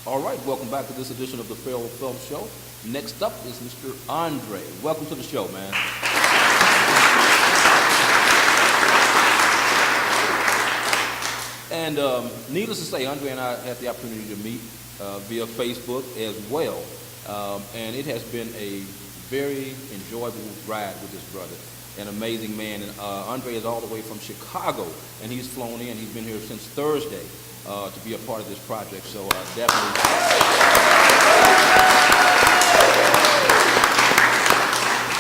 All right, welcome back to this edition of the Ferrell Phelps Show. Next up is Mr. Andre. Welcome to the show, man. And needless to say, Andre and I had the opportunity to meet via Facebook as well. And it has been a very enjoyable ride with this brother. An amazing man. And Andre is all the way from Chicago, and he's flown in. He's been here since Thursday to be a part of this project. So definitely.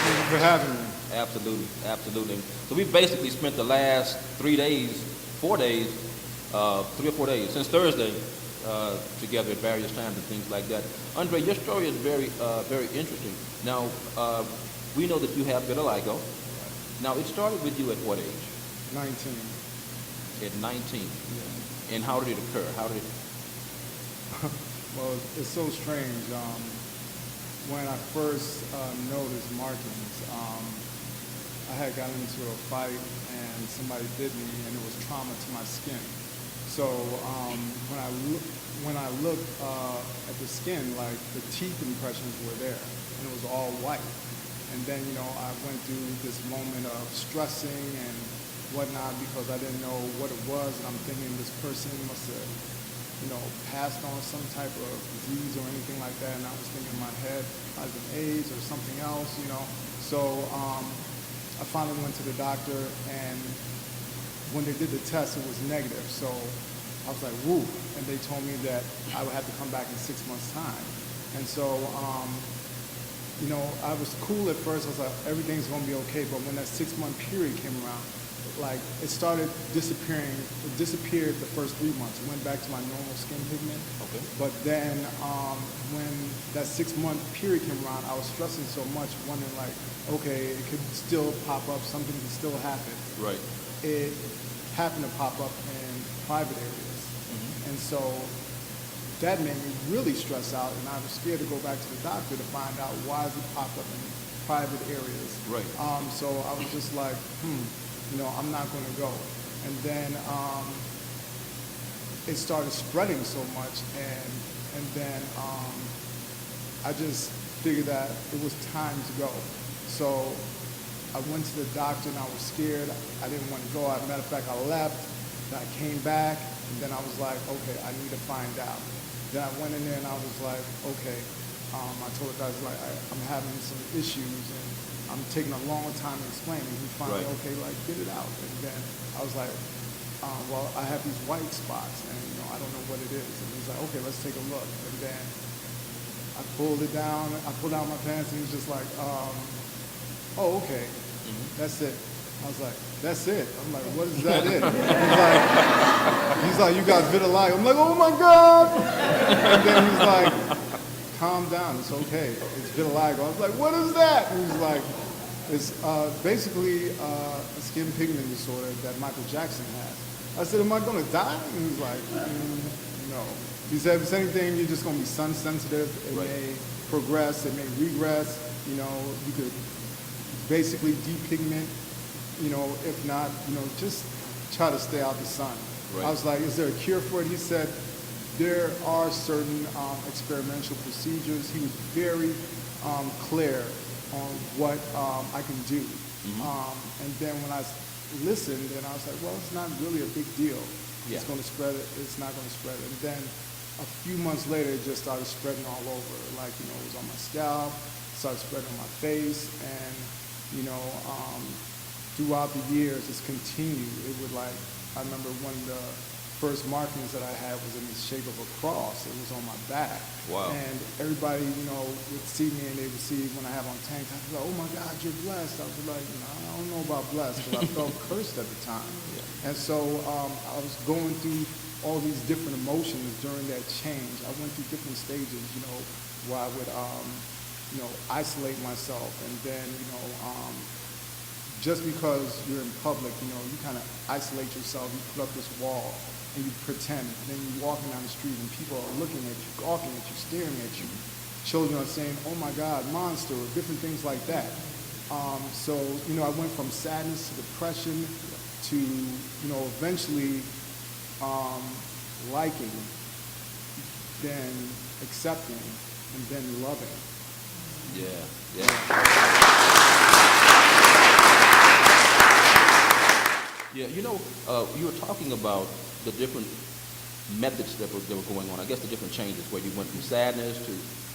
Thank you for having me. Absolutely, absolutely. So we basically spent the last 3 days, 4 days, 3 or 4 days, since Thursday, together at various times and things like that. Andre, your story is very, very interesting. Now, we know that you have vitiligo. Now, it started with you at what age? 19. At 19. Yeah. And how did it occur? How did it? Well, it's so strange. When I first noticed markings, I had gotten into a fight and somebody bit me, and it was trauma to my skin. So when I looked at the skin, like the teeth impressions were there, and it was all white. And then, I went through this moment of stressing and whatnot because I didn't know what it was, and I'm thinking this person must have, passed on some type of disease or anything like that, and I was thinking in my head, either AIDS or something else, So I finally went to the doctor, and when they did the test, it was negative. So I was like, woo, and they told me that I would have to come back in 6 months' time. And so, I was cool at first. I was like, everything's going to be okay. But when that 6-month period came around, like it started disappearing. It disappeared the first 3 months. It went back to my normal skin pigment. Okay. But then when that 6-month period came around, I was stressing so much, wondering like, okay, it could still pop up. Something could still happen. Right. It happened to pop up in private areas. And so that made me really stress out, and I was scared to go back to the doctor to find out why it popped up in private areas. Right. So I was just like, I'm not going to go. And then it started spreading so much, and then I just figured that it was time to go. So I went to the doctor, and I was scared. I didn't want to go. As a matter of fact, I left, and I came back, and then I was like, okay, I need to find out. Then I went in there, and I was like, okay. I told the guys, like, I'm having some issues, and I'm taking a long time to explain. And he finally, Right. okay, like, get it out. And then I was like, well, I have these white spots, and, I don't know what it is. And he's like, okay, let's take a look. And then I pulled it down. I pulled out my pants, and he was just like, oh, okay, that's it. I was like, that's it. I'm like, what is that it? He's like, you got vitiligo. I'm like, oh my God. And then he's like, calm down, it's okay. It's vitiligo. I was like, what is that? And he's like, it's basically a skin pigment disorder that Michael Jackson has. I said, am I going to die? And he's like, no. He said, if it's anything, you're just going to be sun sensitive. It may progress, it may regress. You could basically depigment, if not, just try to stay out the sun. Right. I was like, is there a cure for it? He said, there are certain experimental procedures. He was very clear on what I can do. And then when I listened, and I was like, well, it's not really a big deal. Yeah. It's going to spread it. It's not going to spread it. And then a few months later, it just started spreading all over. Like, it was on my scalp, started spreading on my face, and, throughout the years, it's continued. It would I remember one of the first markings that I had was in the shape of a cross. It was on my back. Wow. And everybody, would see me, and they would see when I have on tank tops, like, oh my God, you're blessed. I was like, I don't know about blessed, because I felt cursed at the time. Yeah. And so I was going through all these different emotions during that change. I went through different stages, where I would, isolate myself, and then, just because you're in public, you kind of isolate yourself. You put up this wall, and you pretend. And then you're walking down the street, and people are looking at you, gawking at you, staring at you. Children are saying, oh my God, monster, or different things like that. So, I went from sadness to depression to, eventually liking then accepting, and then loving. Yeah, yeah. Yeah, you were talking about the different methods that were going on. I guess the different changes where you went from sadness to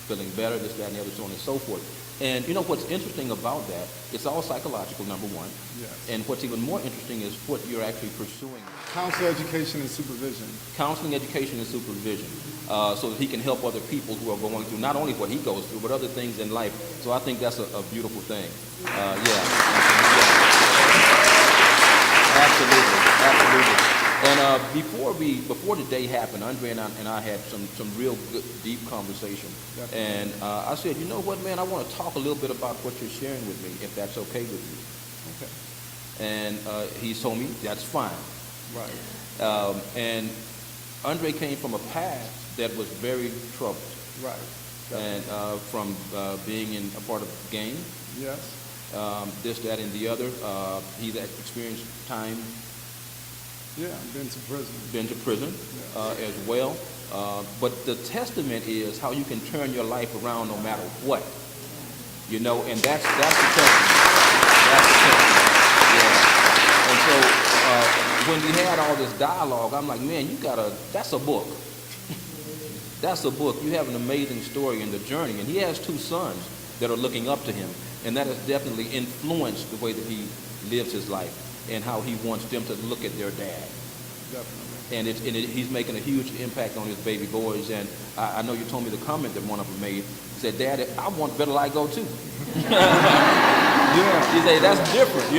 feeling better, this, that, and the other, so on and so forth. And you know what's interesting about that? It's all psychological, number one. Yes. And what's even more interesting is what you're actually pursuing. Counselor education and supervision. Counseling, education, and supervision, so that he can help other people who are going through not only what he goes through, but other things in life. So I think that's a beautiful thing. Yeah. Absolutely, absolutely. And before the day happened, Andre and I had some real good, deep conversation. Definitely. And I said, you know what, man, I want to talk a little bit about what you're sharing with me, if that's okay with you. Okay. And he told me that's fine. Right. And Andre came from a past that was very troubled. Right. And from being in a part of the gang, Yes. this, that, and the other. He's experienced time, Yeah, been to prison. been to prison as well. But the testament is how you can turn your life around no matter what. And that's the testament. That's the testament. Yeah. And so when we had all this dialogue, I'm like, man, that's a book. That's a book. You have an amazing story in the journey. And he has 2 sons that are looking up to him. And that has definitely influenced the way that he lives his life and how he wants them to look at their dad. Definitely. And he's making a huge impact on his baby boys. And I know you told me the comment that one of them made. He said, Dad, I want vitiligo too. Yeah. He said, that's different.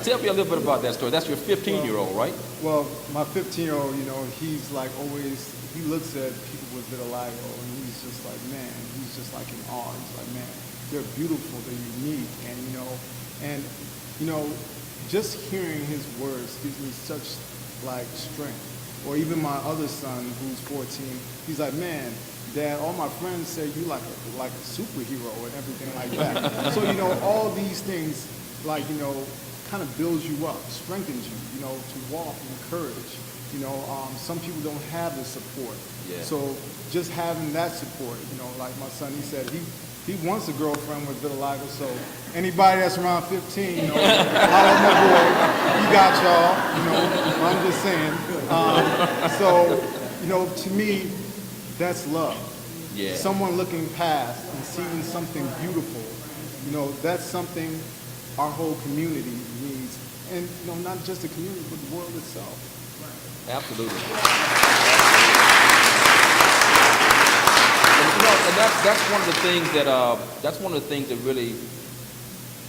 Tell me a little bit about that story. That's your 15-year-old, right? Well, my 15-year-old, he's like always, he looks at people with vitiligo and he's just like, man, he's just like in awe. He's like, man, they're beautiful, they're unique. And just hearing his words gives me such like strength. Or even my other son who's 14, he's like, man, Dad, all my friends say you like a superhero and everything like that. So, all these things kind of builds you up, strengthens you, to walk and courage. Some people don't have the support. Yeah. So just having that support, like my son, he said he wants a girlfriend with vitiligo. So anybody that's around 15, holler at my boy, he got y'all. I'm just saying. To me, that's love. Yeah. Someone looking past and seeing something beautiful. That's something our whole community needs. And not just the community, but the world itself. Absolutely. And that's one of the things that really,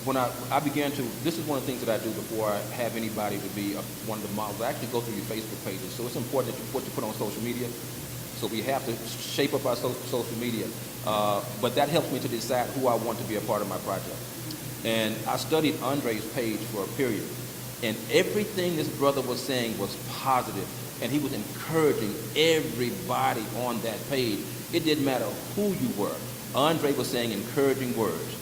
when I began to, this is one of the things that I do before I have anybody to be one of the models. I actually go through your Facebook pages. So it's important that what you put on social media. So we have to shape up our social media. But that helps me to decide who I want to be a part of my project. And I studied Andre's page for a period. And everything this brother was saying was positive. And he was encouraging everybody on that page. It didn't matter who you were. Andre was saying encouraging words.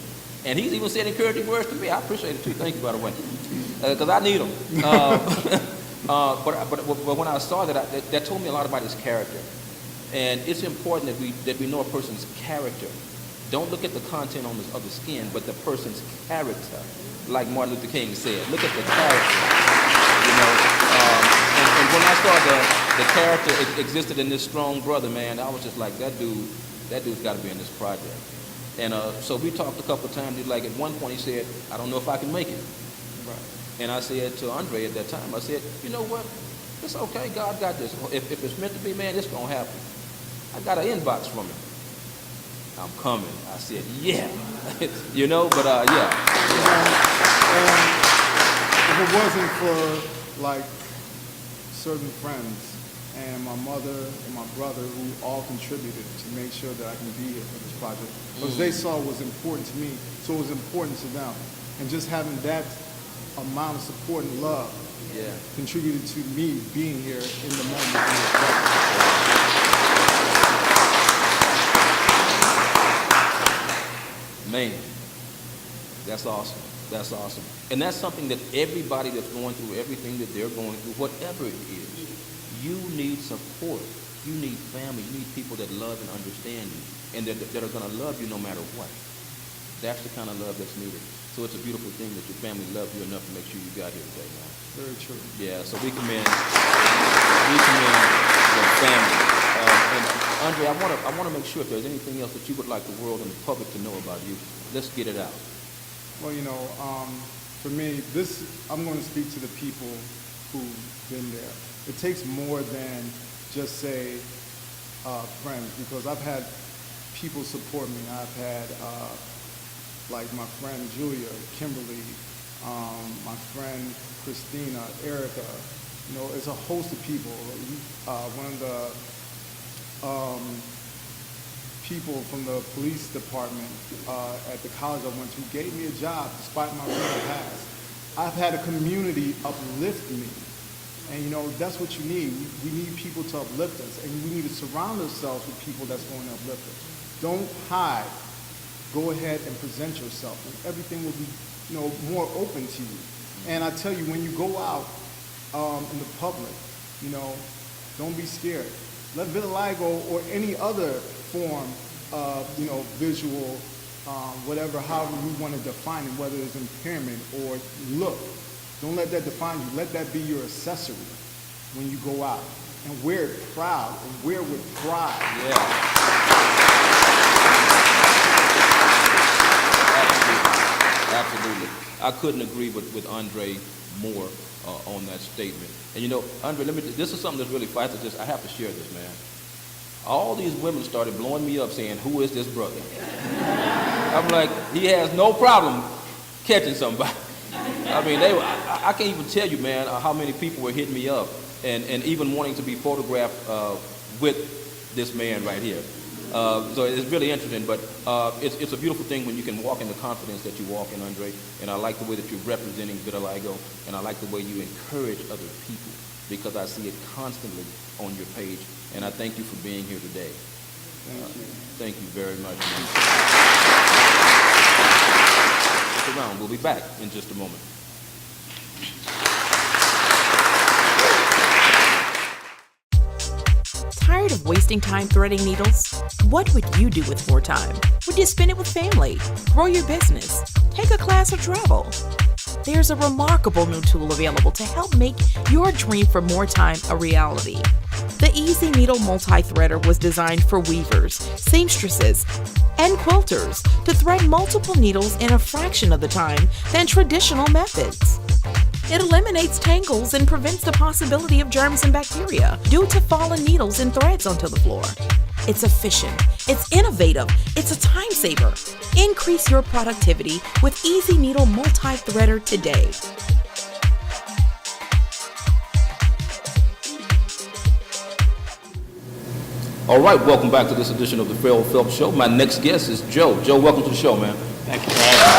And he's even said encouraging words to me. I appreciate it too. Thank you, by the way. Because I need them. But when I saw that told me a lot about his character. And it's important that we know a person's character. Don't look at the content of the skin, but the person's character. Like Martin Luther King said, look at the character. And when I saw the character existed in this strong brother, man, I was just like, that dude's got to be in this project. And so we talked a couple of times. Like at one point he said, I don't know if I can make it. Right. And I said to Andre at that time, I said, you know what? It's okay. God got this. If it's meant to be, man, it's going to happen. I got an inbox from him. I'm coming. I said, yeah. But yeah. And if it wasn't for like certain friends and my mother and my brother who all contributed to make sure that I can be here for this project, because they saw what was important to me, so it was important to them. And just having that amount of support and love contributed to me being here in the moment. Man, that's awesome. That's awesome. And that's something that everybody that's going through everything that they're going through, whatever it is, you need support. You need family. You need people that love and understand you, and that are going to love you no matter what. That's the kind of love that's needed. So it's a beautiful thing that your family loved you enough to make sure you got here today, man. Very true. Yeah, so we commend your family. And Andre, I want to make sure if there's anything else that you would like the world and the public to know about you, let's get it out. Well, for me, I'm going to speak to the people who've been there. It takes more than just say friends, because I've had people support me. I've had like my friend Julia, Kimberly, my friend Christina, Erica. It's a host of people. One of the people from the police department at the college I went to gave me a job despite my criminal past. I've had a community uplift me. And that's what you need. We need people to uplift us, and we need to surround ourselves with people that's going to uplift us. Don't hide. Go ahead and present yourself, and everything will be, more open to you. And I tell you, when you go out in the public, don't be scared. Let vitiligo or any other form of, visual, whatever, however you want to define it, whether it's impairment or look. Don't let that define you. Let that be your accessory when you go out. And wear it proud and wear with pride. Yeah. Absolutely. I couldn't agree with Andre more on that statement. And Andre, this is something that's really fascinating. I have to share this, man. All these women started blowing me up saying, "Who is this brother?" I'm like, he has no problem catching somebody. I mean, I can't even tell you, man, how many people were hitting me up and even wanting to be photographed with this man right here. So it's really interesting, but it's a beautiful thing when you can walk in the confidence that you walk in, Andre. And I like the way that you're representing vitiligo, and I like the way you encourage other people, because I see it constantly on your page. And I thank you for being here today. Thank you. Thank you very much. Stick around. We'll be back in just a moment. Tired of wasting time threading needles? What would you do with more time? Would you spend it with family, grow your business, take a class, or travel? There's a remarkable new tool available to help make your dream for more time a reality. The Easy Needle Multi-Threader was designed for weavers, seamstresses, and quilters to thread multiple needles in a fraction of the time than traditional methods. It eliminates tangles and prevents the possibility of germs and bacteria due to fallen needles and threads onto the floor. It's efficient, it's innovative, it's a time saver. Increase your productivity with Easy Needle Multi-Threader today. All right, welcome back to this edition of the Ferrell Phelps Show. My next guest is Joe. Joe, welcome to the show, man. Thank you for having me.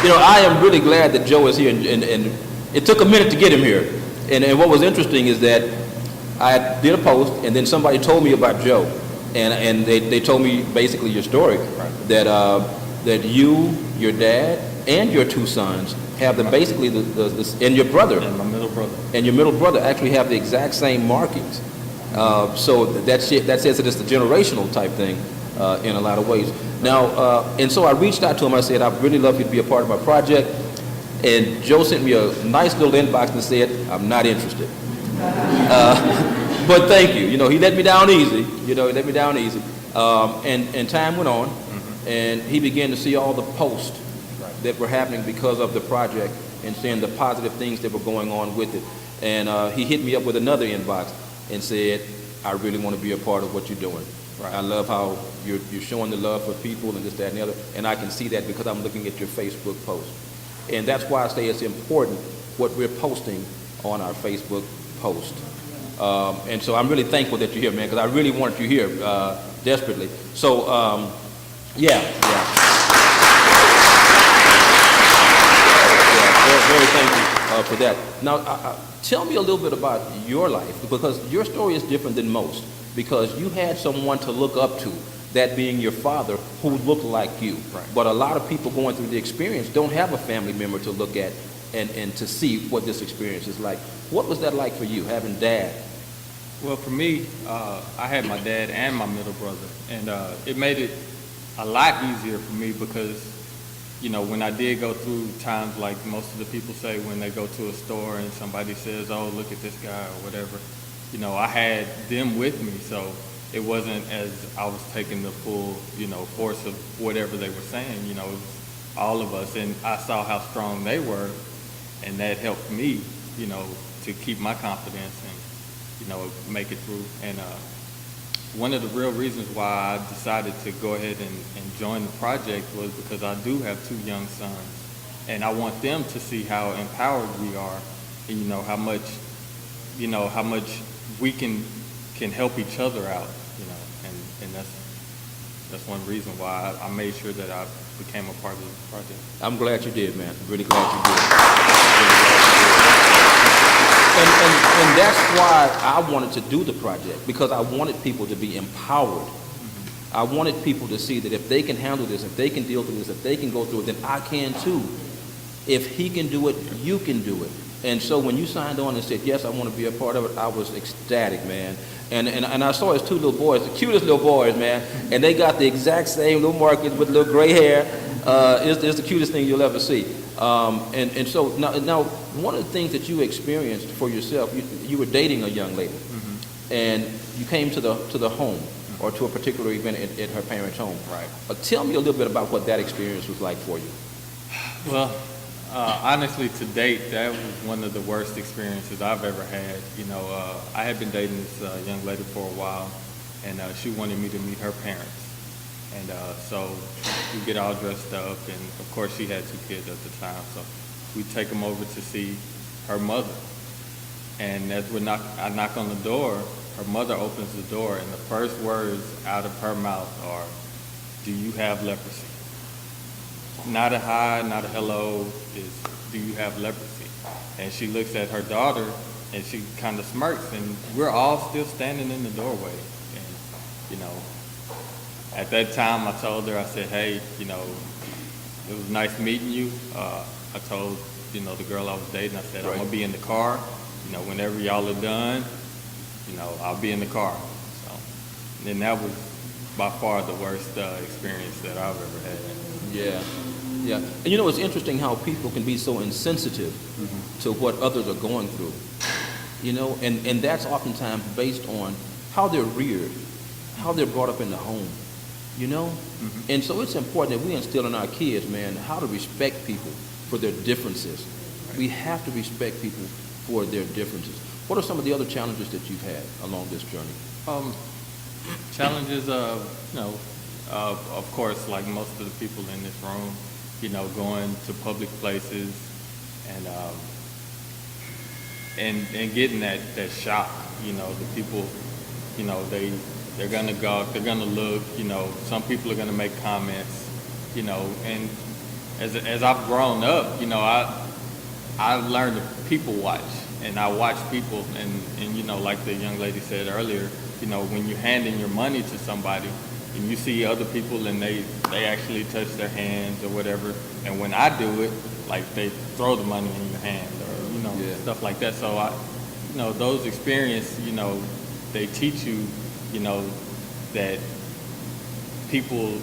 I am really glad that Joe is here, and it took a minute to get him here. And what was interesting is that I did a post, and then somebody told me about Joe, and they told me basically your story, Right. that you, your dad, and your two sons have basically and your brother. And my middle brother. And your middle brother actually have the exact same markings. So that says that it's a generational type thing in a lot of ways. Now, and so I reached out to him. I said, "I'd really love you to be a part of my project." And Joe sent me a nice little inbox and said, "I'm not interested." But thank you. He let me down easy. And time went on, and he began to see all the posts that were happening because of the project and seeing the positive things that were going on with it. And he hit me up with another inbox and said, "I really want to be a part of what you're doing. Right. I love how you're showing the love for people and this, that, and the other." And I can see that because I'm looking at your Facebook post. And that's why I say it's important what we're posting on our Facebook post. And so I'm really thankful that you're here, man, because I really wanted you here desperately. So, yeah. Very thankful for that. Now, tell me a little bit about your life, because your story is different than most, because you had someone to look up to, that being your father, who looked like you. Right. But a lot of people going through the experience don't have a family member to look at and to see what this experience is like. What was that like for you, having Dad? Well, for me, I had my dad and my middle brother, and it made it a lot easier for me because, you know, when I did go through times like most of the people say when they go to a store and somebody says, oh, look at this guy or whatever, you know, I had them with me, so it wasn't as I was taking the full, you know, force of whatever they were saying, you know, it was all of us, and I saw how strong they were, and that helped me, you know, to keep my confidence and, you know, make it through. And one of the real reasons why I decided to go ahead and join the project was because I do have 2 young sons, and I want them to see how empowered we are, and how much we can help each other out, and that's one reason why I made sure that I became a part of the project. I'm glad you did, man. Really glad you did. And that's why I wanted to do the project, because I wanted people to be empowered. I wanted people to see that if they can handle this, if they can deal with this, if they can go through it, then I can too. If he can do it, you can do it. And so when you signed on and said, yes, I want to be a part of it, I was ecstatic, man. And I saw his 2 little boys, the cutest little boys, man. And they got the exact same little markings with little gray hair. It's the cutest thing you'll ever see. And so now, one of the things that you experienced for yourself, you were dating a young lady, and you came to the home, or to a particular event at her parents' home. Right. Tell me a little bit about what that experience was like for you. Well, honestly, to date, that was one of the worst experiences I've ever had. I had been dating this young lady for a while, and she wanted me to meet her parents. And so we get all dressed up, and of course she had 2 kids at the time, so we take them over to see her mother. And as I knock on the door, her mother opens the door, and the first words out of her mouth are, "Do you have leprosy?" Not a hi, not a hello, is, "Do you have leprosy?" And she looks at her daughter, and she kind of smirks, and we're all still standing in the doorway. And, at that time, I told her, I said, hey, it was nice meeting you. I told, the girl I was dating, I said, I'm going to be in the car. Whenever y'all are done, I'll be in the car. So, and that was by far the worst experience that I've ever had. Yeah. And it's interesting how people can be so insensitive to what others are going through. And that's oftentimes based on how they're reared, how they're brought up in the home. And so it's important that we instill in our kids, man, how to respect people for their differences. Right. We have to respect people for their differences. What are some of the other challenges that you've had along this journey? Challenges, of course, like most of the people in this room, going to public places and getting that shock. The people, they're gonna gawk, they're gonna look, some people are gonna make comments, and as I've grown up, I've learned to people watch, and I watch people, and like the young lady said earlier, when you're handing your money to somebody and you see other people and they actually touch their hands or whatever, and when I do it, like they throw the money in your hand or, stuff like that. So those experiences, they teach you, that people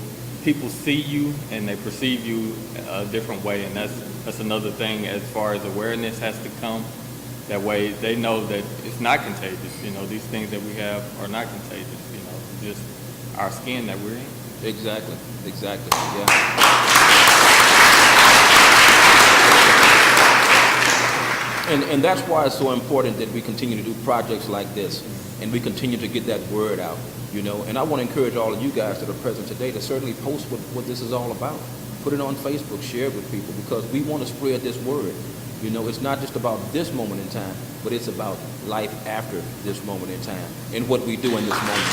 see you and they perceive you a different way, and that's another thing as far as awareness has to come. That way they know that it's not contagious. These things that we have are not contagious. Just our skin that we're in. Exactly. Yeah. And that's why it's so important that we continue to do projects like this, and we continue to get that word out, And I want to encourage all of you guys that are present today to certainly post what this is all about. Put it on Facebook, share it with people, because we want to spread this word. It's not just about this moment in time, but it's about life after this moment in time and what we do in this moment.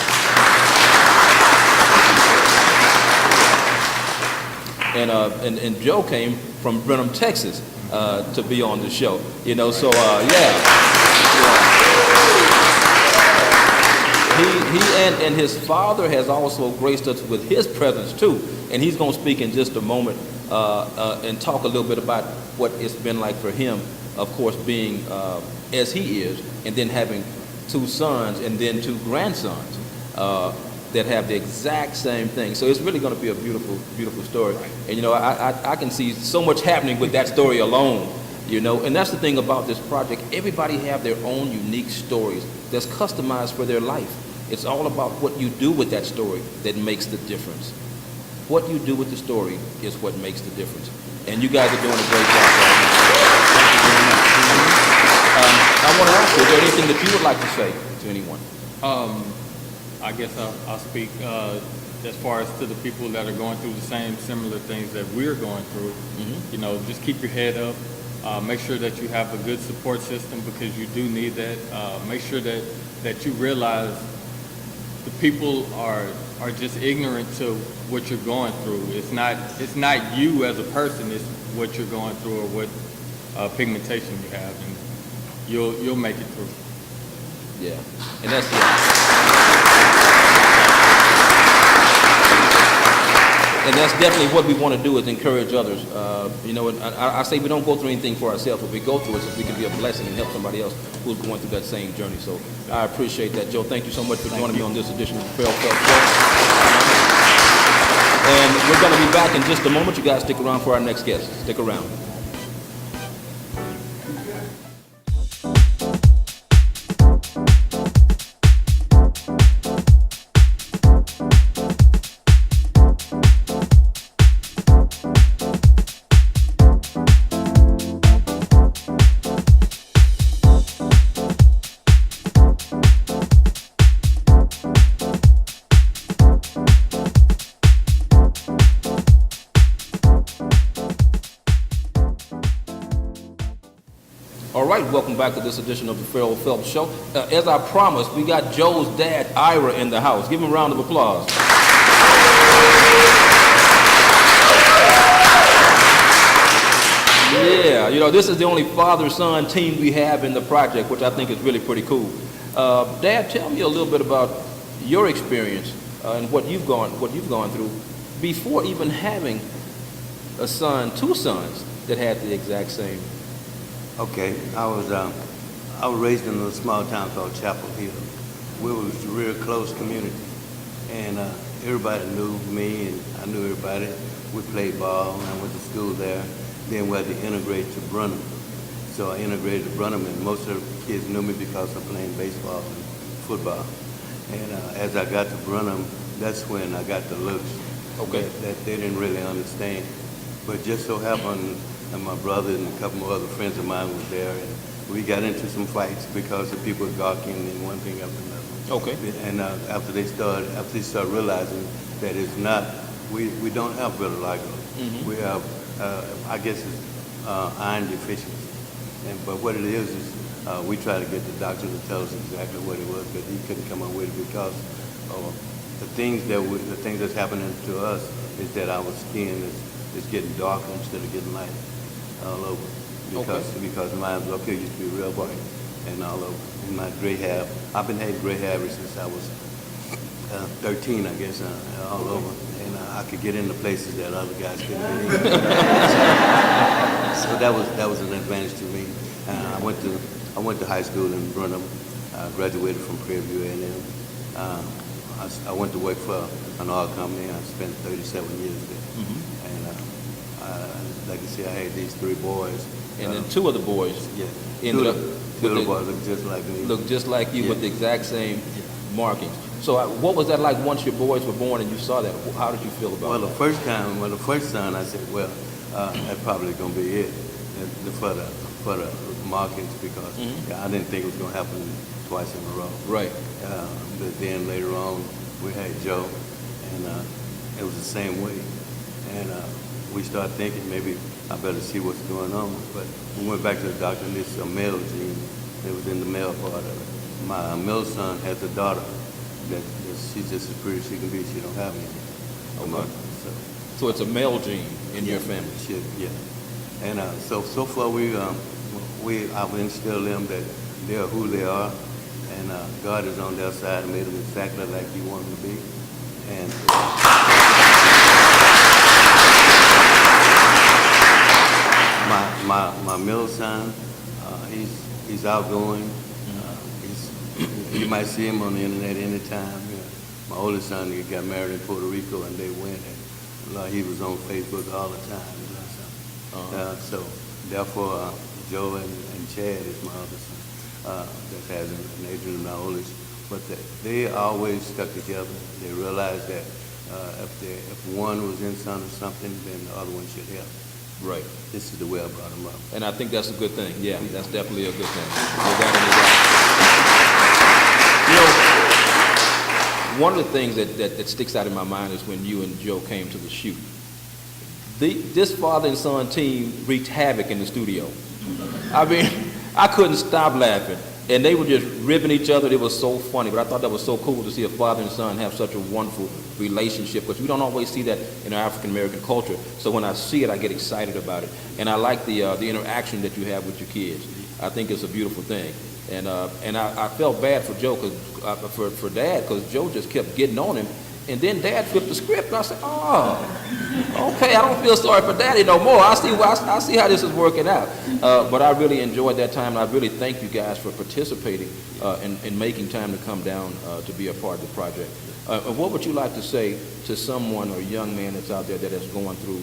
And Joe came from Brenham, Texas, to be on the show. So yeah. and his father has also graced us with his presence too, and he's going to speak in just a moment and talk a little bit about what it's been like for him, of course, being as he is, and then having 2 sons and then 2 grandsons that have the exact same thing. So it's really going to be a beautiful, beautiful story. And you know, I can see so much happening with that story alone. You know, and that's the thing about this project. Everybody have their own unique stories that's customized for their life. It's all about what you do with that story that makes the difference. What you do with the story is what makes the difference. And you guys are doing a great job. Thank you very much. I want to ask you, is there anything that you would like to say to anyone? I guess I'll speak as far as to the people that are going through the same similar things that we're going through. You know, just keep your head up. Make sure that you have a good support system, because you do need that. Make sure that you realize the people are just ignorant to what you're going through. It's not you as a person, it's what you're going through or what pigmentation you have, and you'll make it through. Yeah, and that's And that's definitely what we want to do, is encourage others. You know, I say we don't go through anything for ourselves, but we go through it so we can be a blessing and help somebody else who's going through that same journey. So I appreciate that, Joe. Thank you so much for joining me on this edition of the Ferrell Phelps Show. And we're going to be back in just a moment. You guys stick around for our next guest. Stick around. All right, welcome back to this edition of the Ferrell Phelps Show. As I promised, we got Joe's dad, Ira, in the house. Give him a round of applause. Yeah, you know, this is the only father-son team we have in the project, which I think is really pretty cool. Dad, tell me a little bit about your experience and what you've gone through before even having a son, 2 sons that had the exact same. Okay, I was raised in a small town called Chapel Hill. We was a real close community, and everybody knew me, and I knew everybody. We played ball, and I went to school there. Then we had to integrate to Brenham, so I integrated to Brenham, and most of the kids knew me because of playing baseball and football. And as I got to Brenham, that's when I got the looks. Okay. That they didn't really understand, but just so happened. And my brother and a couple of other friends of mine was there, and we got into some fights because of people gawking and one thing after another. Okay. And after they started realizing that it's not, we don't have vitiligo. Mm-hmm. We have, I guess it's iron deficiency. But what it is we try to get the doctor to tell us exactly what it was, but he couldn't come up with it because the things that's happening to us is that our skin is getting darker instead of getting lighter all over. Because mine up here used to be real white and all over. And my gray hair, I've been having gray hair ever since I was 13, I guess, all over. And I could get into places that other guys couldn't get in. So that was an advantage to me. I went to high school in Brenham. I graduated from Prairie View A&M. I went to work for an oil company. I spent 37 years there. Mm-hmm. Like I said, I had these 3 boys. And then 2 of the boys ended up Two of the boys look just like me. Look just like you with the exact same markings. So what was that like once your boys were born and you saw that? How did you feel about it? Well, the first son, I said, well, that's probably going to be it for the markings because I didn't think it was going to happen twice in a row. Right. But then later on, we had Joe, and it was the same way. And we started thinking maybe I better see what's going on. But we went back to the doctor, and it's a male gene. It was in the male part of it. My middle son has a daughter that she's just as pretty as she can be. She don't have any. Okay. So it's a male gene in your family. Yeah. And so far I've instilled them that they are who they are, and God is on their side and made them exactly like you want them to be. And my middle son, he's outgoing. You might see him on the internet anytime. You know, my oldest son, he got married in Puerto Rico, and they went, and he was on Facebook all the time. You know, so therefore, Joe and Chad is my other son that has an Adrian, my oldest. But they always stuck together. They realized that if one was in something, then the other one should help. Right. This is the way I brought them up. And I think that's a good thing. Yeah, that's definitely a good thing. You know, one of the things that sticks out in my mind is when you and Joe came to the shoot. This father and son team wreaked havoc in the studio. I mean, I couldn't stop laughing. And they were just ribbing each other. It was so funny. But I thought that was so cool to see a father and son have such a wonderful relationship, because we don't always see that in our African-American culture. So when I see it, I get excited about it. And I like the interaction that you have with your kids. I think it's a beautiful thing. And I felt bad for Joe, for Dad, because Joe just kept getting on him. And then Dad flipped the script, and I said, oh, okay, I don't feel sorry for Daddy no more. I see how this is working out. But I really enjoyed that time, and I really thank you guys for participating and making time to come down to be a part of the project. What would you like to say to someone or a young man that's out there that is going through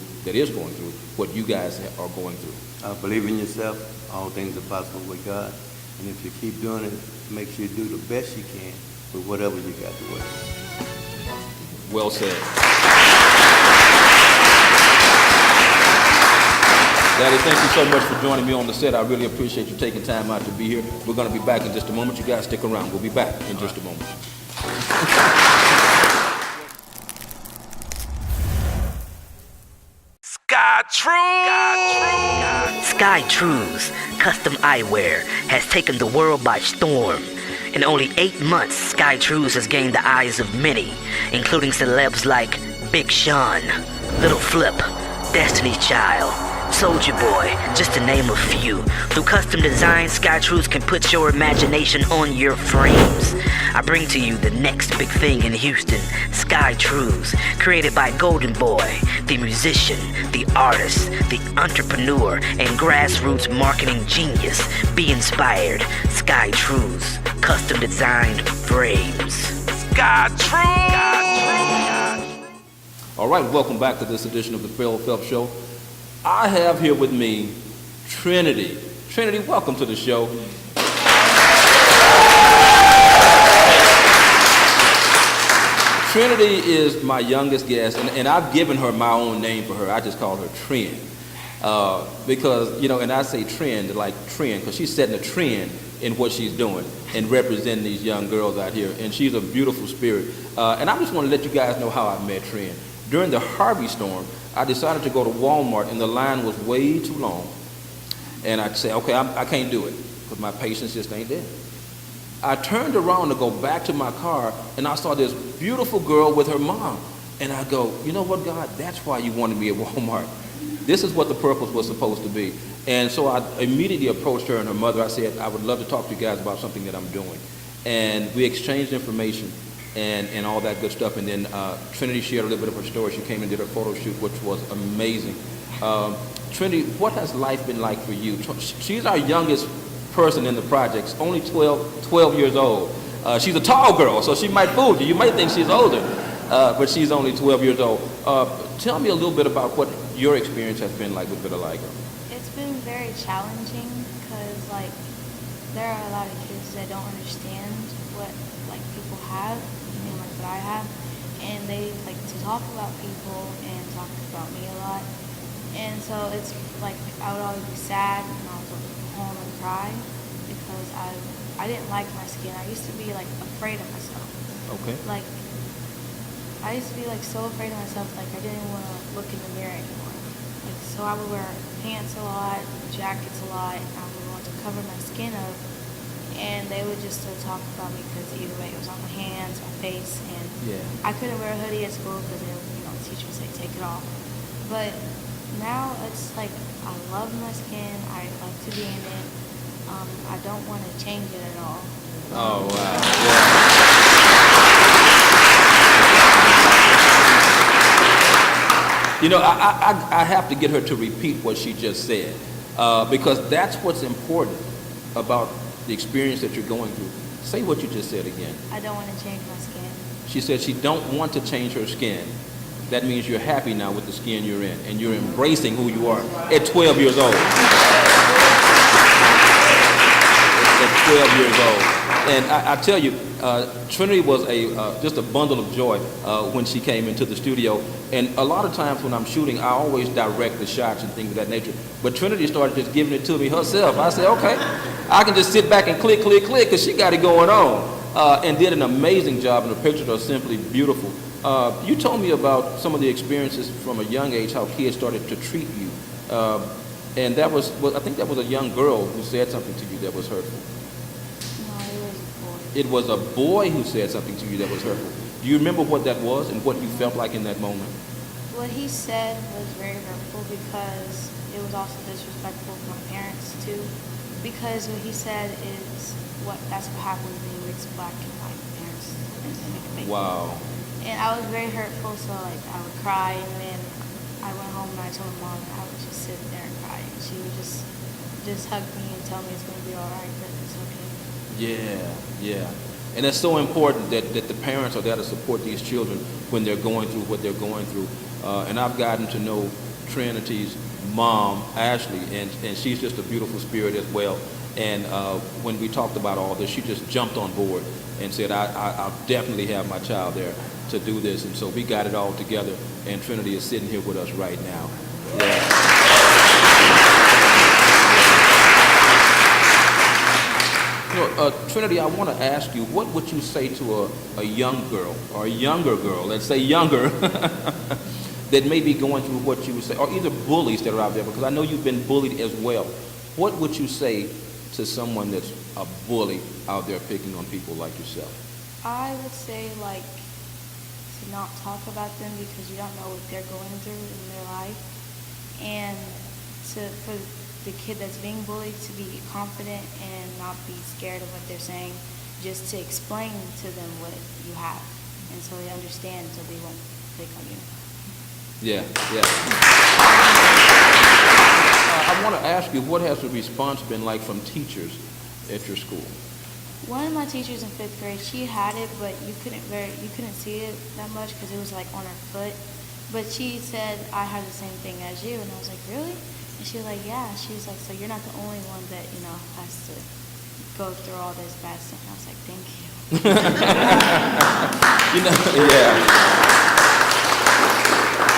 what you guys are going through? Believe in yourself. All things are possible with God. And if you keep doing it, make sure you do the best you can with whatever you got to work. Well said. Daddy, thank you so much for joining me on the set. I really appreciate you taking time out to be here. We're going to be back in just a moment. You guys stick around. We'll be back in just a moment. Sky Trues Custom Eyewear has taken the world by storm. In only 8 months, Sky Trues has gained the eyes of many, including celebs like Big Sean, Little Flip, Destiny Child, Soulja Boy, just to name a few. Through custom design, Sky Trues can put your imagination on your frames. I bring to you the next big thing in Houston, Sky Trues, created by Golden Boy, the musician, the artist, the entrepreneur, and grassroots marketing genius. Be inspired. Sky Trues, custom designed frames. Sky Trues! All right, welcome back to this edition of the Ferrell Phelps Show. I have here with me Trinity. Trinity, welcome to the show. Trinity is my youngest guest, and I've given her my own name for her. I just call her Trend. Because, you know, and I say trend like trend, because she's setting a trend in what she's doing and representing these young girls out here. And she's a beautiful spirit. And I just want to let you guys know how I met Trend. During the Harvey storm, I decided to go to Walmart, and the line was way too long. And I'd say, okay, I can't do it, because my patience just ain't there. I turned around to go back to my car, and I saw this beautiful girl with her mom. And I go, you know what, God, that's why you wanted me at Walmart. This is what the purpose was supposed to be. And so I immediately approached her and her mother. I said, I would love to talk to you guys about something that I'm doing. And we exchanged information and all that good stuff. And then Trinity shared a little bit of her story. She came and did her photo shoot, which was amazing. Trinity, what has life been like for you? She's our youngest person in the projects, only 12 years old. She's a tall girl, so she might fool you. You might think she's older, but she's only 12 years old. Tell me a little bit about what your experience has been like with vitiligo. It's been very challenging because, like, there are a lot of kids that don't understand what, like, people have, and like what I have, and they like to talk about people and talk about me a lot. And so it's like I would always be sad and I would go home and cry because I didn't like my skin. I used to be like afraid of myself. Okay. Like I used to be like so afraid of myself, like I didn't want to look in the mirror anymore. Like so I would wear pants a lot, jackets a lot, and I would want to cover my skin up. And they would just still talk about me because either way it was on my hands, my face, and I couldn't wear a hoodie at school because the teacher would say take it off. But now it's like I love my skin. I like to be in it. I don't want to change it at all. Oh, wow. Yeah. You know, I have to get her to repeat what she just said, because that's what's important about the experience that you're going through. Say what you just said again. I don't want to change my skin. She said she don't want to change her skin. That means you're happy now with the skin you're in, and you're embracing who you are at 12 years old. At 12 years old. And I tell you, Trinity was just a bundle of joy when she came into the studio. And a lot of times when I'm shooting, I always direct the shots and things of that nature. But Trinity started just giving it to me herself. I said, okay, I can just sit back and click, because she got it going on. And did an amazing job, and the pictures are simply beautiful. You told me about some of the experiences from a young age, how kids started to treat you. And that was, I think that was a young girl who said something to you that was hurtful. It was a boy who said something to you that was hurtful. Do you remember what that was and what you felt like in that moment? What he said was very hurtful because it was also disrespectful to my parents too. Because what he said is that's what happens when you mix black and white parents and make a baby. Wow. And I was very hurtful, so like I would cry, and then I went home and I told mom I would just sit there and cry, and she would just hug me and tell me it's going to be all right, that it's okay. Yeah. And it's so important that the parents are there to support these children when they're going through what they're going through. And I've gotten to know Trinity's mom, Ashley, and she's just a beautiful spirit as well. And when we talked about all this, she just jumped on board and said, I'll definitely have my child there to do this. And so we got it all together, and Trinity is sitting here with us right now. Yeah. Trinity, I want to ask you, what would you say to a young girl, or a younger girl, let's say younger, that may be going through what you would say, or either bullies that are out there, because I know you've been bullied as well. What would you say to someone that's a bully out there picking on people like yourself? I would say, like, to not talk about them because you don't know what they're going through in their life. And for the kid that's being bullied to be confident and not be scared of what they're saying, just to explain to them what you have. And so they understand, so they won't pick on you. Yeah. I want to ask you, what has the response been like from teachers at your school? One of my teachers in 5th grade, she had it, but you couldn't see it that much because it was like on her foot. But she said, I have the same thing as you. And I was like, really? And she was like, yeah. She was like, so you're not the only one that, has to go through all this bad stuff. And I was like, thank you. Yeah.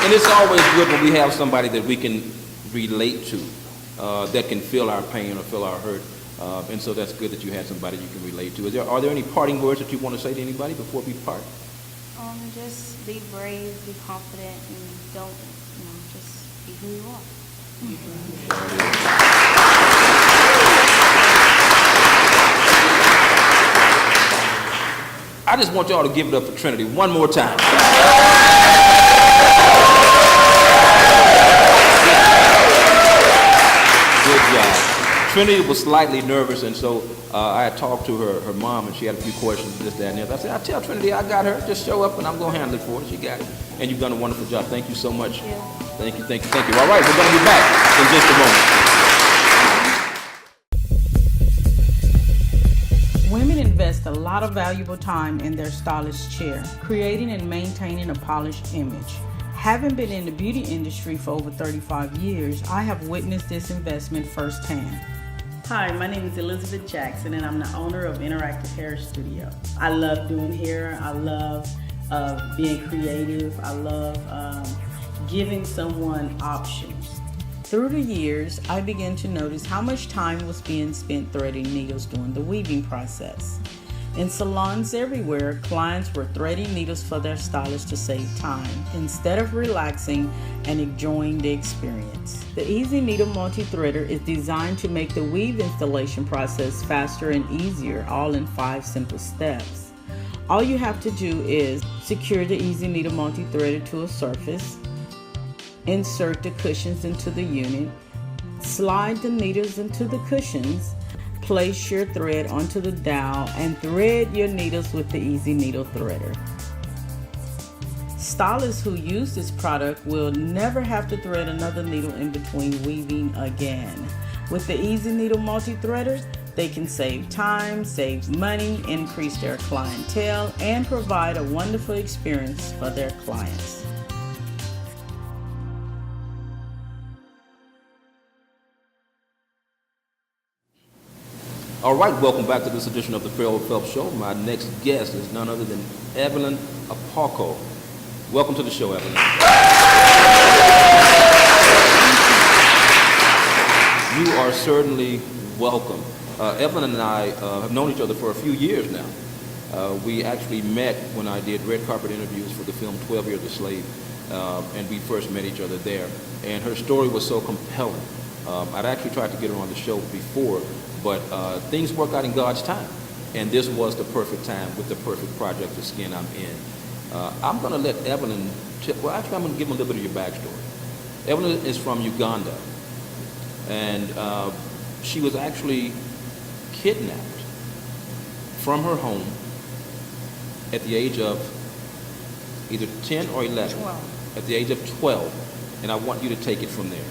And it's always good when we have somebody that we can relate to, that can feel our pain or feel our hurt. And so that's good that you had somebody you can relate to. Are there any parting words that you want to say to anybody before we part? Just be brave, be confident, and don't, just be who you are. I just want y'all to give it up for Trinity one more time. Good job. Trinity was slightly nervous, and so I had talked to her mom, and she had a few questions, this, that, and the other. I said, I'll tell Trinity I got her. Just show up, and I'm going to handle it for her. She got it. And you've done a wonderful job. Thank you so much. Thank you. Thank you. All right, we're going to be back in just a moment. Women invest a lot of valuable time in their stylist chair, creating and maintaining a polished image. Having been in the beauty industry for over 35 years, I have witnessed this investment firsthand. Hi, my name is Elizabeth Jackson, and I'm the owner of Interactive Hair Studio. I love doing hair. I love being creative. I love giving someone options. Through the years, I began to notice how much time was being spent threading needles during the weaving process. In salons everywhere, clients were threading needles for their stylists to save time, instead of relaxing and enjoying the experience. The Easy Needle Multi-Threader is designed to make the weave installation process faster and easier, all in 5 simple steps. All you have to do is secure the Easy Needle Multi-Threader to a surface, insert the cushions into the unit, slide the needles into the cushions, place your thread onto the dowel and thread your needles with the Easy Needle Threader. Stylists who use this product will never have to thread another needle in between weaving again. With the Easy Needle Multi-Threader, they can save time, save money, increase their clientele, and provide a wonderful experience for their clients. All right, welcome back to this edition of the Ferrell Phelps Show. My next guest is none other than Evelyn Apoko. Welcome to the show, Evelyn. You are certainly welcome. Evelyn and I have known each other for a few years now. We actually met when I did red carpet interviews for the film 12 Years a Slave, and we first met each other there. And her story was so compelling. I'd actually tried to get her on the show before, but things work out in God's time. And this was the perfect time with the perfect project, The Skin I'm In. I'm going to let Evelyn, I'm going to give them a little bit of your backstory. Evelyn is from Uganda, and she was actually kidnapped from her home at the age of either 10 or 11. 12. At the age of 12, and I want you to take it from there.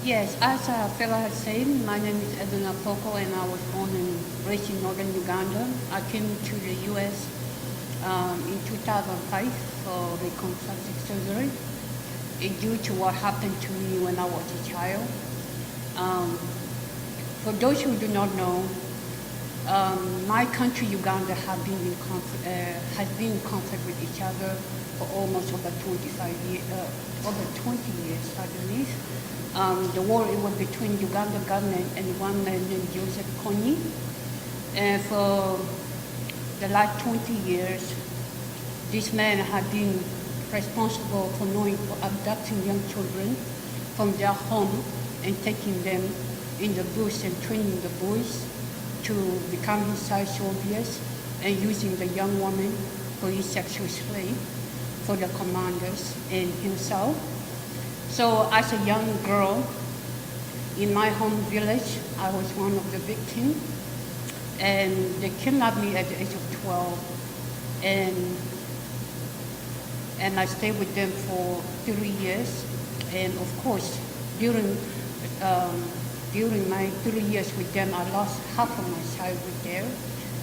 Yes, as Ferrell had said, my name is Evelyn Apoko, and I was born and raised in northern Uganda. I came to the U.S. In 2005 for reconstructive surgery due to what happened to me when I was a child. For those who do not know, my country, Uganda, has been in conflict with each other for almost over 25 years, over 20 years, I believe. The war, it was between Uganda government and one man named Joseph Kony. And for the last 20 years, this man had been responsible for abducting young children from their home and taking them in the bush and training the boys to become his side soldiers and using the young woman for his sexual slave for the commanders and himself. So as a young girl in my home village, I was one of the victims, and they kidnapped me at the age of 12, and I stayed with them for 3 years. And of course, during my 3 years with them, I lost half of my childhood there,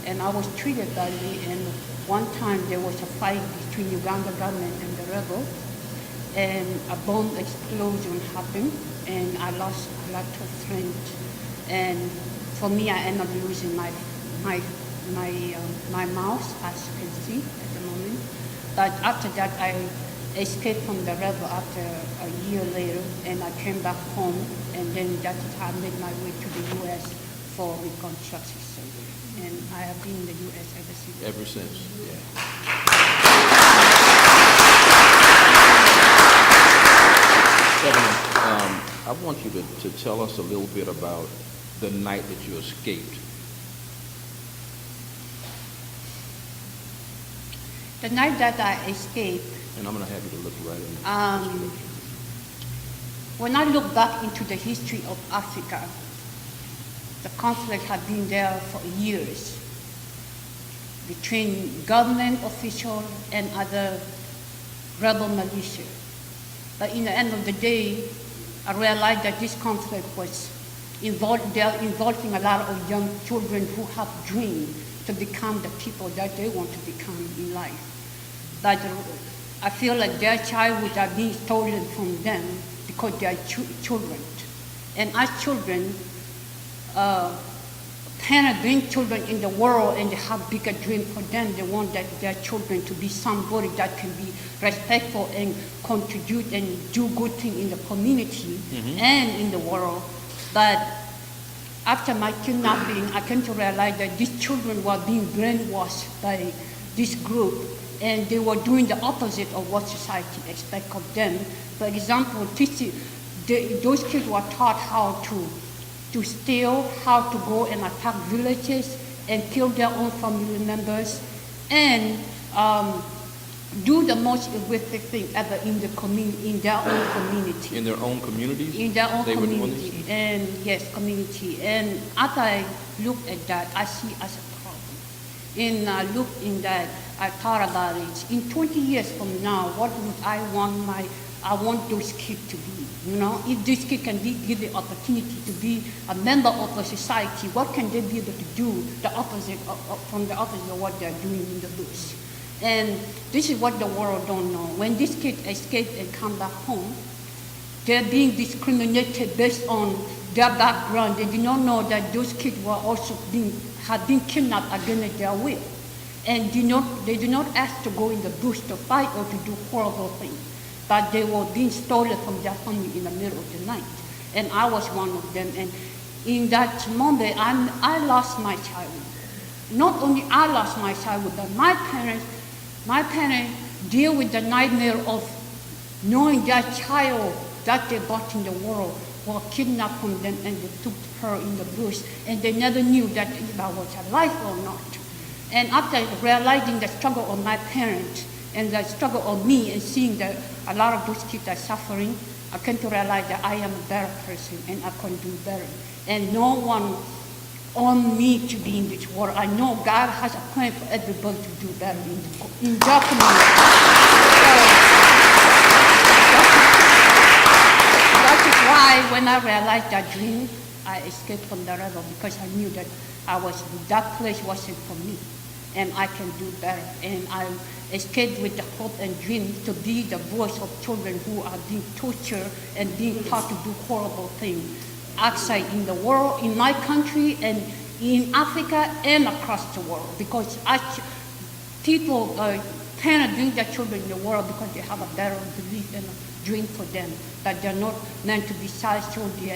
and I was treated badly. And one time there was a fight between Uganda government and the rebel, and a bomb explosion happened, and I lost a lot of friends. And for me, I ended up losing my mouth, as you can see at the moment. But after that, I escaped from the rebel after a year later, and I came back home, and then that's how I made my way to the U.S. for reconstructive surgery. And I have been in the U.S. ever since. Ever since, yeah. Evelyn, I want you to tell us a little bit about the night that you escaped. The night that I escaped, and I'm going to have you to look right in. When I look back into the history of Africa, the conflict had been there for years between government officials and other rebel militia. But in the end of the day, I realized that this conflict was involving a lot of young children who have dreamed to become the people that they want to become in life. But I feel like their childhood are being stolen from them because they are children. And as children, parents bring children in the world and they have bigger dreams for them. They want their children to be somebody that can be respectful and contribute and do good things in the community and in the world. But after my kidnapping, I came to realize that these children were being brainwashed by this group, and they were doing the opposite of what society expects of them. For example, those kids were taught how to steal, how to go and attack villages and kill their own family members, and do the most horrific thing ever in the community, in their own community. In their own communities? In their own They were doing community, this? and yes, community. And after I look at that, I see as a problem. And I look in that, I thought about it. In 20 years from now, what would I want those kids to be? You know, if this kid can be given the opportunity to be a member of a society, what can they be able to do the opposite from the opposite of what they're doing in the bush? And this is what the world don't know. When these kids escape and come back home, they're being discriminated based on their background. They do not know that those kids were also have been kidnapped against their will. And they do not ask to go in the bush to fight or to do horrible things. But they were being stolen from their family in the middle of the night. And I was one of them. And in that moment, I lost my childhood. Not only I lost my childhood, but my parents deal with the nightmare of knowing their child that they brought in the world were kidnapped from them and they took her in the bush. And they never knew that Eva was alive or not. And after realizing the struggle of my parents, and the struggle of me and seeing that a lot of those kids are suffering, I came to realize that I am a better person and I can do better. And no one on me to be in this world. I know God has a plan for everybody to do better in their community. That is why when I realized that dream, I escaped from the river because I knew that that place wasn't for me. And I can do better. And I escaped with the hope and dream to be the voice of children who are being tortured and being taught to do horrible things outside in the world, in my country, and in Africa and across the world. Because people, parents bring their children in the world because they have a better belief and a dream for them, that they're not meant to be child soldier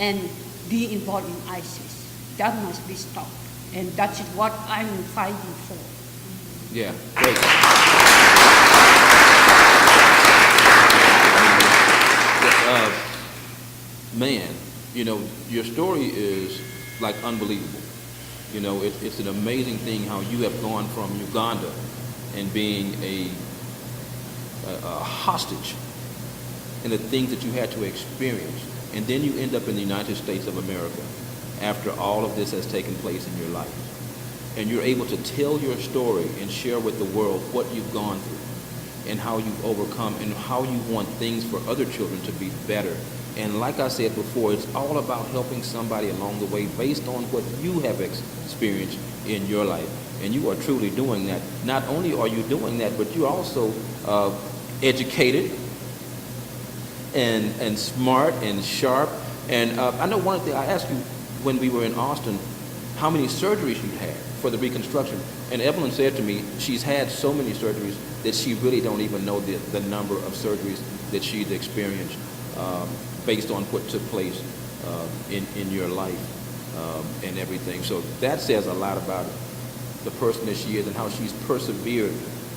and be involved in ISIS. That must be stopped. And that is what I'm fighting for. Yeah, great. Man, you know, your story is like unbelievable. You know, it's an amazing thing how you have gone from Uganda and being a hostage and the things that you had to experience. And then you end up in the United States of America after all of this has taken place in your life. And you're able to tell your story and share with the world what you've gone through and how you've overcome and how you want things for other children to be better. And like I said before, it's all about helping somebody along the way based on what you have experienced in your life. And you are truly doing that. Not only are you doing that, but you're also educated and smart and sharp. And I know one thing I asked you when we were in Austin, how many surgeries you had for the reconstruction. And Evelyn said to me, she's had so many surgeries that she really don't even know the number of surgeries that she's experienced based on what took place in your life and everything. So that says a lot about the person that she is and how she's persevered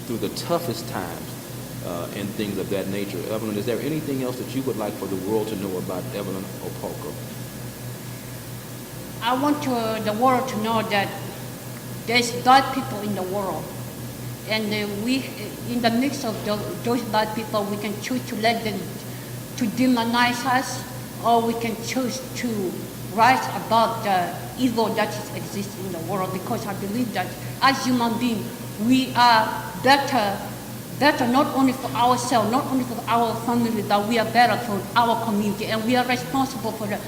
through the toughest times and things of that nature. Evelyn, is there anything else that you would like for the world to know about Evelyn Opolko? I want the world to know that there's bad people in the world. And we, in the midst of those bad people, we can choose to let them to demonize us, or we can choose to rise above the evil that exists in the world. Because I believe that as human beings, we are better not only for ourselves, not only for our family, but we are better for our community, and we are responsible for the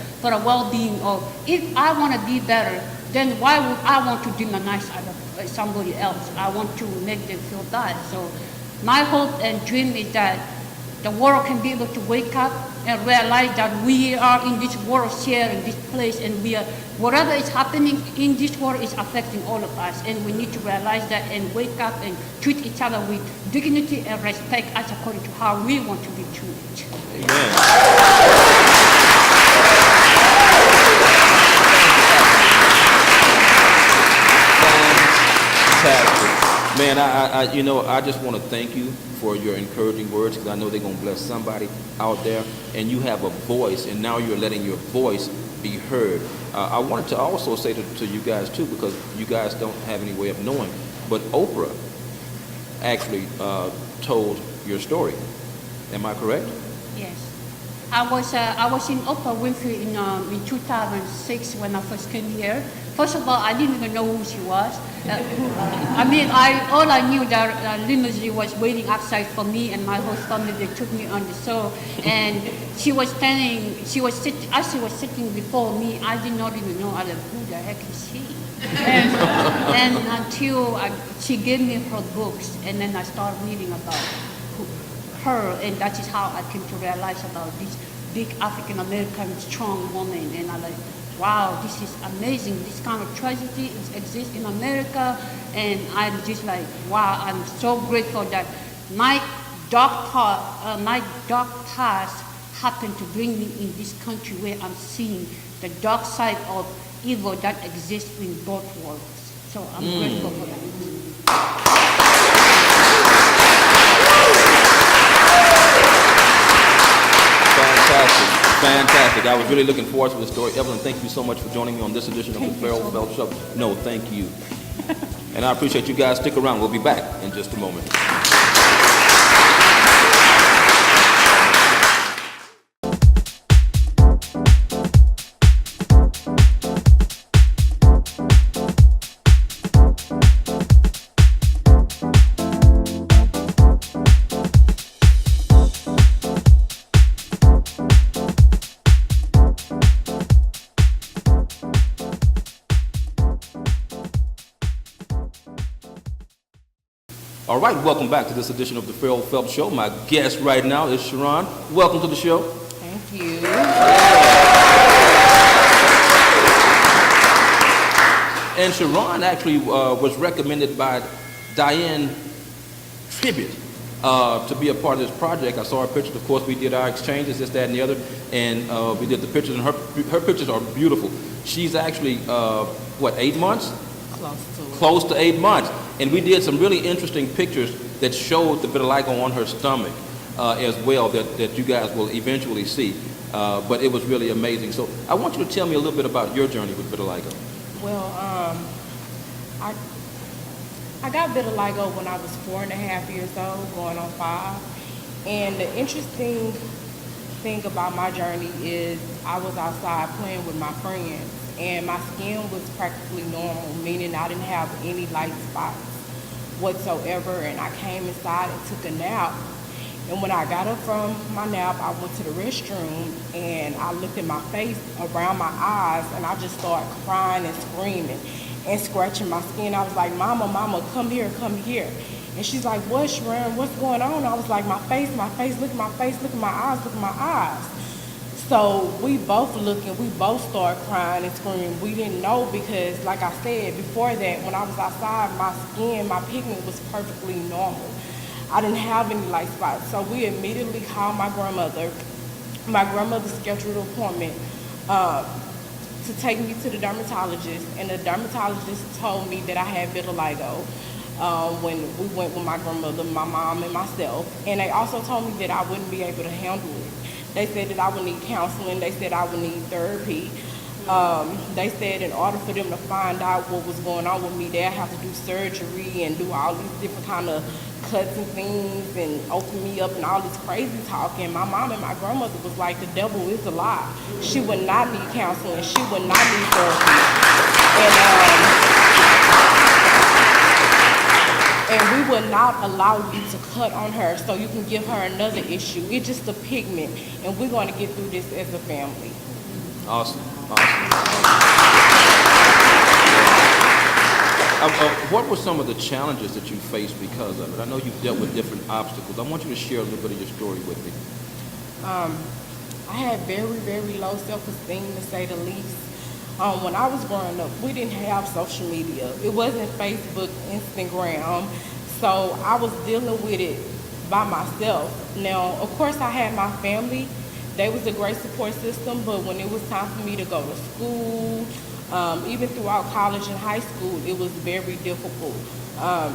well-being of. If I want to be better, then why would I want to demonize somebody else? I want to make them feel bad. So my hope and dream is that the world can be able to wake up and realize that we are in this world sharing this place, and whatever is happening in this world is affecting all of us, and we need to realize that and wake up and treat each other with dignity and respect as according to how we want to be treated. Amen. Fantastic. Man, I just want to thank you for your encouraging words, because I know they're going to bless somebody out there. And you have a voice, and now you're letting your voice be heard. I wanted to also say to you guys too, because you guys don't have any way of knowing, but Oprah actually told your story. Am I correct? Yes. I was in Oprah Winfrey in 2006 when I first came here. First of all, I didn't even know who she was. All I knew that limousine was waiting outside for me and my whole family. They took me on the show, and she was sitting before me. I did not even know who the heck is she. And until she gave me her books, and then I started reading about her, and that is how I came to realize about this big African American strong woman. And I'm like, wow, this is amazing. This kind of tragedy exists in America, and I'm just like, wow, I'm so grateful that my dark past happened to bring me in this country where I'm seeing the dark side of evil that exists in both worlds. So I'm grateful for that. Fantastic. I was really looking forward to the story. Evelyn, thank you so much for joining me on this edition of the Ferrell Phelps Show. No, thank you. And I appreciate you guys. Stick around. We'll be back in just a moment. All right, welcome back to this edition of the Ferrell Phelps Show. My guest right now is Sharon. Welcome to the show. Thank you. And Sharon actually was recommended by Diane Tribute to be a part of this project. I saw her pictures. Of course, we did our exchanges, this, that, and the other, and we did the pictures, and her pictures are beautiful. She's actually, 8 months? Close to 8 months. And we did some really interesting pictures that showed the vitiligo on her stomach as well that you guys will eventually see. But it was really amazing. So I want you to tell me a little bit about your journey with vitiligo. Well, I got vitiligo when I was 4.5 years old, going on 5. And the interesting thing about my journey is I was outside playing with my friends, and my skin was practically normal, meaning I didn't have any light spots whatsoever. And I came inside and took a nap. And when I got up from my nap, I went to the restroom and I looked at my face around my eyes, and I just started crying and screaming and scratching my skin. I was like, Mama, come here. And she's like, what, Sharon, what's going on? I was like, my face, look at my face, look at my eyes. So we both looked and we both started crying and screaming. We didn't know because, like I said, before that, when I was outside, my skin, my pigment was perfectly normal. I didn't have any light spots. So we immediately called my grandmother. My grandmother scheduled an appointment to take me to the dermatologist, and the dermatologist told me that I had vitiligo when we went with my grandmother, my mom, and myself. And they also told me that I wouldn't be able to handle it. They said that I would need counseling. They said I would need therapy. They said in order for them to find out what was going on with me, they'd have to do surgery and do all these different kind of cuts and things and open me up and all this crazy talk. And my mom and my grandmother was like, the devil is a lie. She would not need counseling. She would not need therapy. And we would not allow you to cut on her so you can give her another issue. It's just a pigment, and we're going to get through this as a family. Awesome. What were some of the challenges that you faced because of it? I know you've dealt with different obstacles. I want you to share a little bit of your story with me. I had very, very low self-esteem, to say the least. When I was growing up, we didn't have social media. It wasn't Facebook, Instagram. So I was dealing with it by myself. Now, of course, I had my family. They was a great support system, but when it was time for me to go to school, even throughout college and high school, it was very difficult. I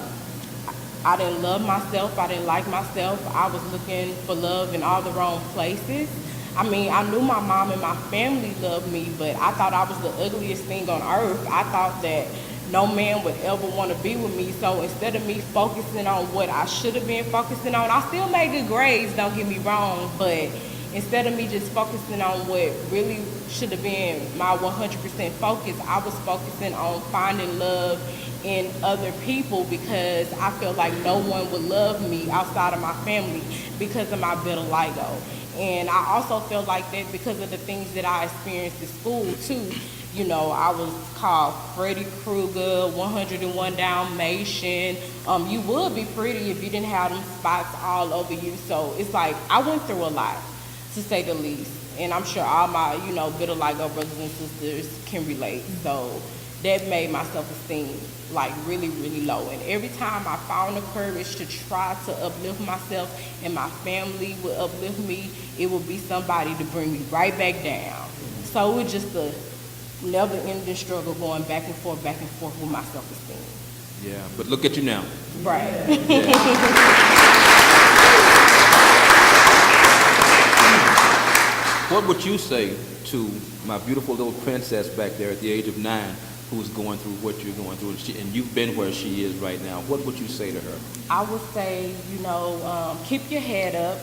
didn't love myself. I didn't like myself. I was looking for love in all the wrong places. I mean, I knew my mom and my family loved me, but I thought I was the ugliest thing on earth. I thought that no man would ever want to be with me. So instead of me focusing on what I should have been focusing on, I still made good grades, don't get me wrong, but instead of me just focusing on what really should have been my 100% focus, I was focusing on finding love in other people because I felt like no one would love me outside of my family because of my vitiligo. And I also felt like that because of the things that I experienced at school too. You know, I was called Freddy Krueger, 101 Dalmatian. You would be pretty if you didn't have them spots all over you. So it's like I went through a lot, to say the least. And I'm sure all my, vitiligo brothers and sisters can relate. So that made my self-esteem like really, really low. And every time I found the courage to try to uplift myself and my family would uplift me, it would be somebody to bring me right back down. So it was just a never-ending struggle going back and forth with my self-esteem. Yeah, but look at you now. Right. What would you say to my beautiful little princess back there at the age of 9 who's going through what you're going through, and you've been where she is right now? What would you say to her? I would say, keep your head up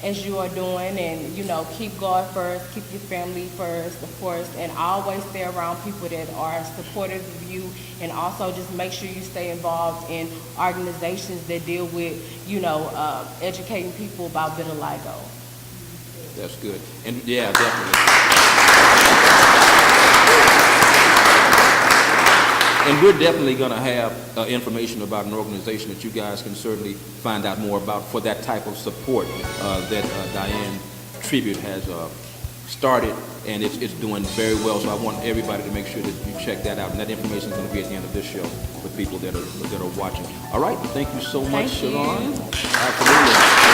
as you are doing, and, keep God first, keep your family first, of course, and always stay around people that are supportive of you, and also just make sure you stay involved in organizations that deal with, educating people about vitiligo. That's good. And yeah, definitely. And we're definitely going to have information about an organization that you guys can certainly find out more about for that type of support that Diane Tribute has started, and it's doing very well. So I want everybody to make sure that you check that out. And that information is going to be at the end of this show for people that are watching. All right. Thank you so much, Sharon. Absolutely.